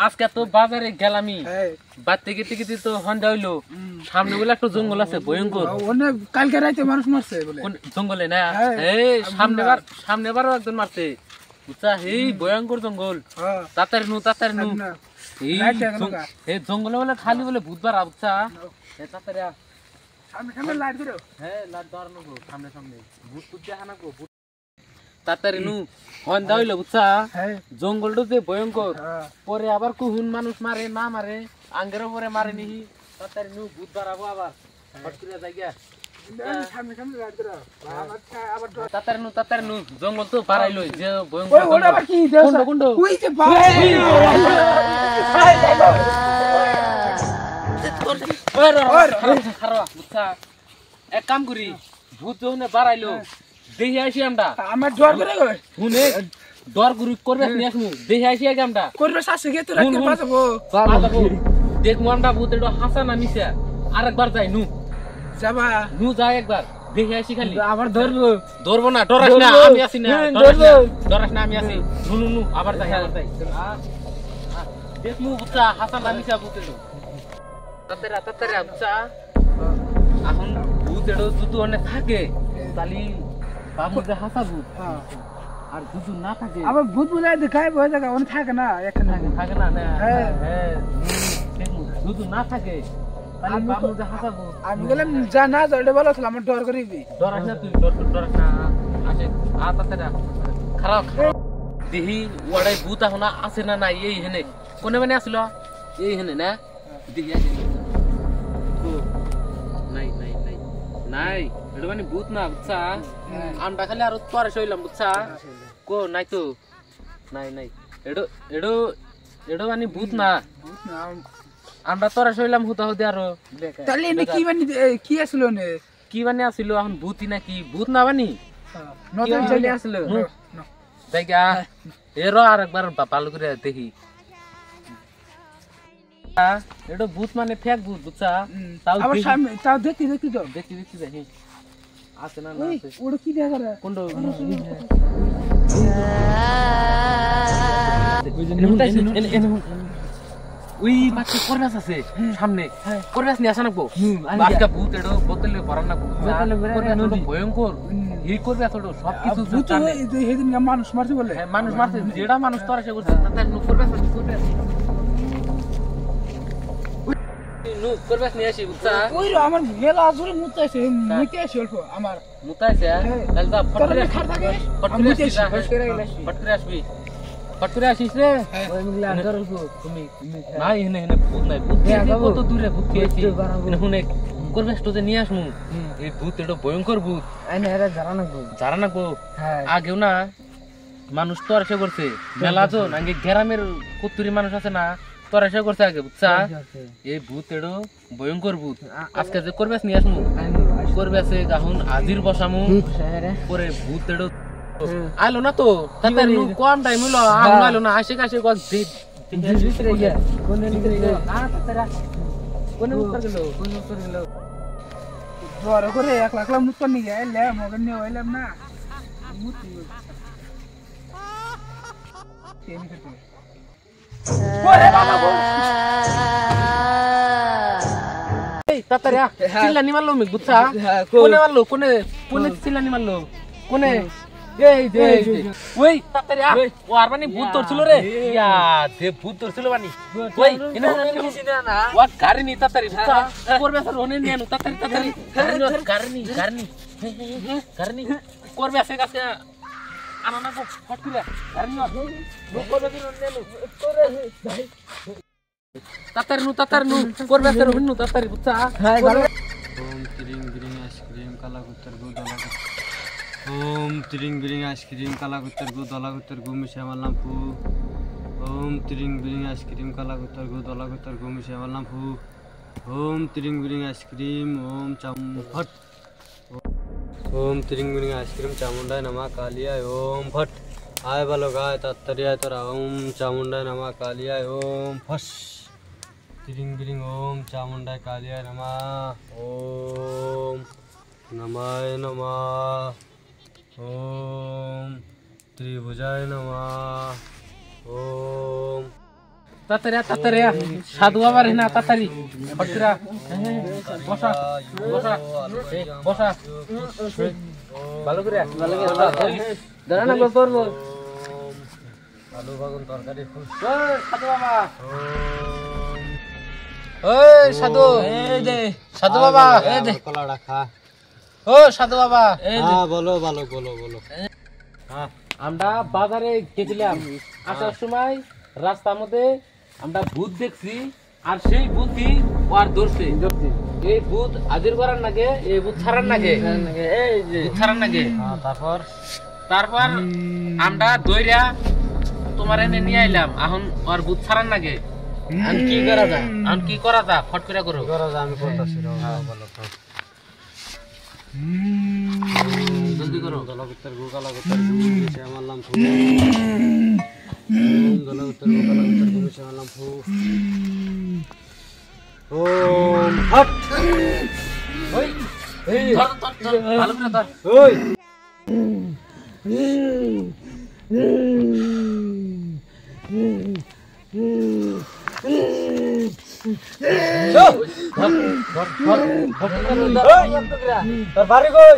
আজকে তো বাজারে গেলামই বাড়তে গেতে গেতে তো সন্ধ্যা হইলো সামনে বলে একটা জঙ্গল আছে ভয়ঙ্কর কালকে রাইতে মানুষ মারছে জঙ্গলে না এই সামনেবারও একজন মারছে বুঝছা এই ভয়ঙ্কর জঙ্গল তাড়াতাড়ি নু এই জঙ্গলে বলে খালি বলে বুধবার বুঝছা তাড়াতাড়ি সামনে লাইট দিও হ্যাঁ লাইট ধরানো সামনে ভূত টুত দেখা না তাড়াতাড়ি নু সন্ধ্যা হইলো বুঝছা জঙ্গলটা যে ভয়ঙ্কর পরে আবার কুহুন মানুষ মারে না মারে আঙ্গের পরে মারে নিহি তাড়াতাড়ি নু ভূত বাড়াবো আবার হট করে যাই গিয়া তাড়াতাড়ি নু জঙ্গল তো বাড়াইলো যে ভয়ঙ্কর বুঝছা এক কাম করি ভূত যখন বাড়াইলো দেখে আসি আমরা আমার ডর করে গো শুনে ডর গুরু করবে নিয়ে আসমু দেখে আসি আগে আমরা করবে শাসে গে তো রাখতে পারবো দেখমু আমরা ভূত এটা হাসা না মিশা আরেকবার যাই নু যাবা নু যাই একবার দেখে আসি খালি আবার ধরবো না ডরাস না আমি আছি না ডরাস না আমি আছি নু আবার যাই দেখমু বুঝছা হাসা না মিশা ভূত এটা তাড়াতাড়ি বুঝছা এখন ভূত এটা যদি অনেক থাকে তাহলে বাবুকে হাসাবো আর ভূত না থাকে আবার ভূত বলে দেখায় ওই জায়গা অনেক থাকে না এখানে থাকে না ভূত না থাকে তাহলে বাবুকে হাসাবো আমি বললাম যা না জলটা ভালো ছিল আমার ডর করিবি ডরাস না তুই ডরাস না আসে তাড়াতাড়ি খারাপ দেহি ওড়াই ভূত এখন আছে না নাই এই হেনে কোনে মানে আসলো এই হেনে না দেহি আসে নাই এটা মানে ভূত না বুঝছা আমরা খালি আর তোর শৈলাম বুঝছা কো নাই তো নাই এডো মানে ভূত না আমরা তোরা শৈলাম হুতা হতে আরো তাহলে এনে কি আসলো নে কি মানে আসিল এখন ভূতই নাকি ভূত না বানি নতুন চলে আসলো দেখা এর আর একবার ভালো করে দেখি এটা ভূত মানে ফেক ভূত বুঝছা তাও দেখি তো দেখি দেখি আছে না আছে ওটা কি দেখা রে কোনটা ওই বাচ্চা করবাস আছে সামনে করবাস নিয়ে আসা নাকবো বাচ্চা ভূত এটা বোতলে ভরা নাকবো ভয়ঙ্কর এই করবে এত সবকিছু সেদিন মানুষ মারছে বলে মানুষ মারছে যেটা মানুষ তো আসে করছে করবাস নিয়ে আসি বুঝছা ওই আমার মেলা জোরে মুতাইছে অল্প আমার মুতাইছে তাহলে তো ফটকরে আসবি ফটকরে আসিস রে তুমি নাই হেনে ভূত নাই ভূত কত দূরে ভূত খেয়েছি শুনে করবাস তো নিয়ে আসমু এই ভূত এটা ভয়ঙ্কর ভূত জানা না গো আগেও না মানুষ তো আসে করছে মেলা তো আগে গ্রামের কত্তুরি মানুষ আছে না তোরা সে করছে আগে বুঝছা এই ভূত এডো ভয়ঙ্কর ভূত আজকে যে করবে নিয়ে আসমু করবে এখন আজির বসামু পরে ভূত এডো আইলো না তো তাড়াতাড়ি কম টাইম হইলো আইলো না আসে কাছে বড় করে 1 লাখ মুখ করে নিয়ে এলে মগন নিয়ে হইলাম না চিল্লানি মারলো বুঝছা কোনে মারলো কোনে চিল্লানি মারলো কোনে ওই তাড়াতাড়ি ও আর মানে ভূত ধরছিল রে ভূত ধরছিল মানে গাড়ি নি তাড়াতাড়ি করবে স্যার ওনে নিয়ে আনো তাড়াতাড়ি গাড়ি নি করবে আছে কাছে আনো না ফট করে গাড়ি নি তাড়াতাড়ি নু করবে স্যার হইনু তাড়াতাড়ি বুঝছা ओम त्रिंग बिरिंग आइसक्रीम काला कुत्तर गु दला ओम त्रिंग बिरिंग आइसक्रीम काला कुत्तर गु मिशामाल नामफु ओम त्रिंग बिरिंग आइसक्रीम काला कुत्तर गु मिशामाल नामफु ओम त्रिंग बिरिंग आइसक्रीम ओम फट ओम त्रिंग बिरिंग आइसक्रीम चामुंडा नमा कालिया ओम फट आय बालो गाय तत्तरिया तोरा ओम चामुंडा नमा कालिया ओम फस त्रिंग बिरिंग ओम चामुंडा कालिया नमः ओम नमाय नमः ओम त्रिभुजाय नमः তাড়াতাড়ি সাধু বাবার না তাড়াতাড়ি ফটকিরা বসা বসা বসা ভালো করে দাঁড়া না করবো আলু বাগুন তরকারি সাধু বাবা ওই সাধু এই যে সাধু বাবা এই যে কলাটা খা ও সাধু বাবা এই যে বলো বলো হ্যাঁ আমরা বাজারে গেছিলাম আসার সময় রাস্তার মধ্যে আমরা ভূত দেখছি আর সেই ভূতই আর ধরছে এই ভূত হাজির করার নাগে এই ভূত ছাড়ার নাগে এই যে ছাড়ার নাগে তারপর আমরা দইরা তোমার এনে নিয়ে আইলাম এখন আর ভূত ছাড়ার নাগে আর কি করা যা ফট করে করো আমি করতেছি বলো জলদি করো দলাগুত্তার গো কালাগুত্তার গো মিশে মারলাম ফু দলাগুত্তার গো কালাগুত্তার গো মিশে মারলাম ফু ওম হট ওই এই ধর ভালো করে ধর ওই তোর বাড়ি কই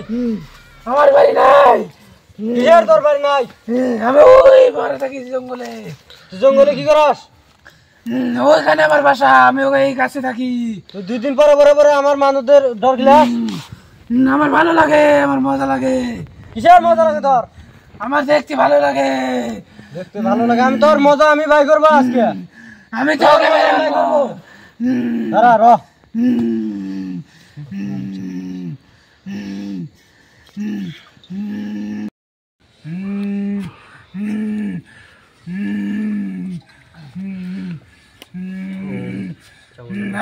আমার বাড়ি নাই কিসের তোর বাড়ি নাই আমি ওই ঘরে থাকি জঙ্গলে তুই জঙ্গলে কি করস ওইখানে আমার বাসা আমি ওই এই কাছে থাকি তুই 2 দিন পরে আমার মানুষদের ডর গিলাস আমার ভালো লাগে আমার মজা লাগে কিসের মজা লাগে তোর আমার দেখতে ভালো লাগে দেখতে ভালো লাগে আমি তোর মজা আমি বাই করবো আজকে আমি তো ওকে মেরে ফেলবো। দাঁড়া র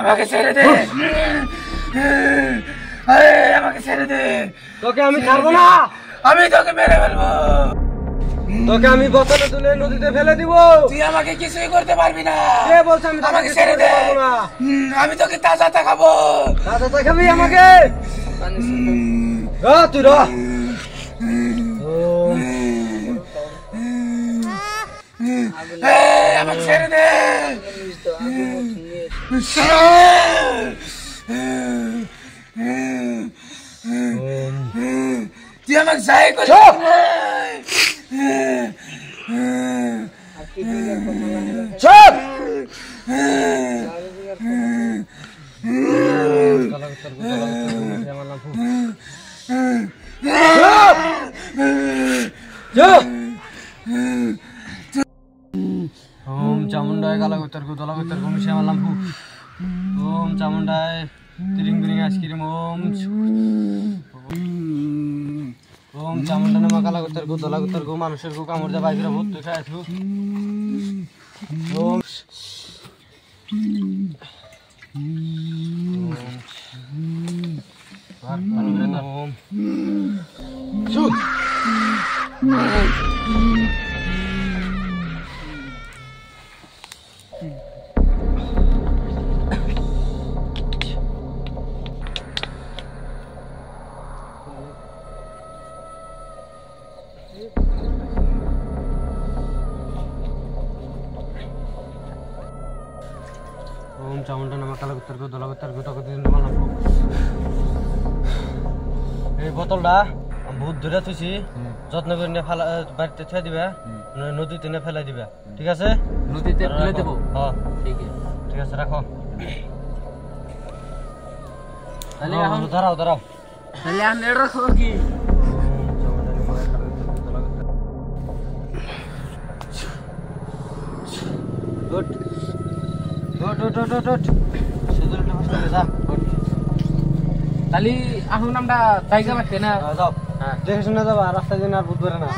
আমাকে ছেড়ে দে আমাকে ছেড়ে দে তোকে আমি ছাড়বো না আমি তোকে মেরে ফেলবো তোকে আমি বোতলে তুলে নদীতে ফেলে দিব তুই আমাকে কিছুই করতে পারবি না কে বলছ আমি আমাকে ছেড়ে দে আমি তোকে তাজা খাবো দাদা তো খাবি আমাকে তুই র আমাকে ছেড়ে দে তুই আমাকে যাই করে চুপ ओम चामुंडाय कालागोत्तर को दलागोत्तर को मिशे मारलाम फू ओम चामुंडाय तिरिंग बिरिंग आइसक्रीम ओम चामुंडा नमा कालागोत्तर को दलागोत्तर को मानुषेर को कामड़ जा बाइकरा भूत तुई खाय थू ओम ओम शू ओम चामुंडा नमा कालागोत्तर को दलागोत्तर को तक दिन मारलाम फू এই বোতলটা ভূত ধরে থুইছি যত্ন করে নিয়ে ফেলা বাড়িতে থুয়ে দিবা নদীতে নিয়ে ফেলাই দিবা ঠিক আছে নদীতে ফেলে দেব হ্যাঁ ঠিক আছে রাখো তাহলে এখন দাঁড়াও তাহলে আমি এটা রাখো কি গুড সেদুলটা বসে যা তাহলে এখন আমরা জায়গা পাচ্ছি না যাও দেখে শুনে যাবা রাস্তা দিন আর ভূত বেরে না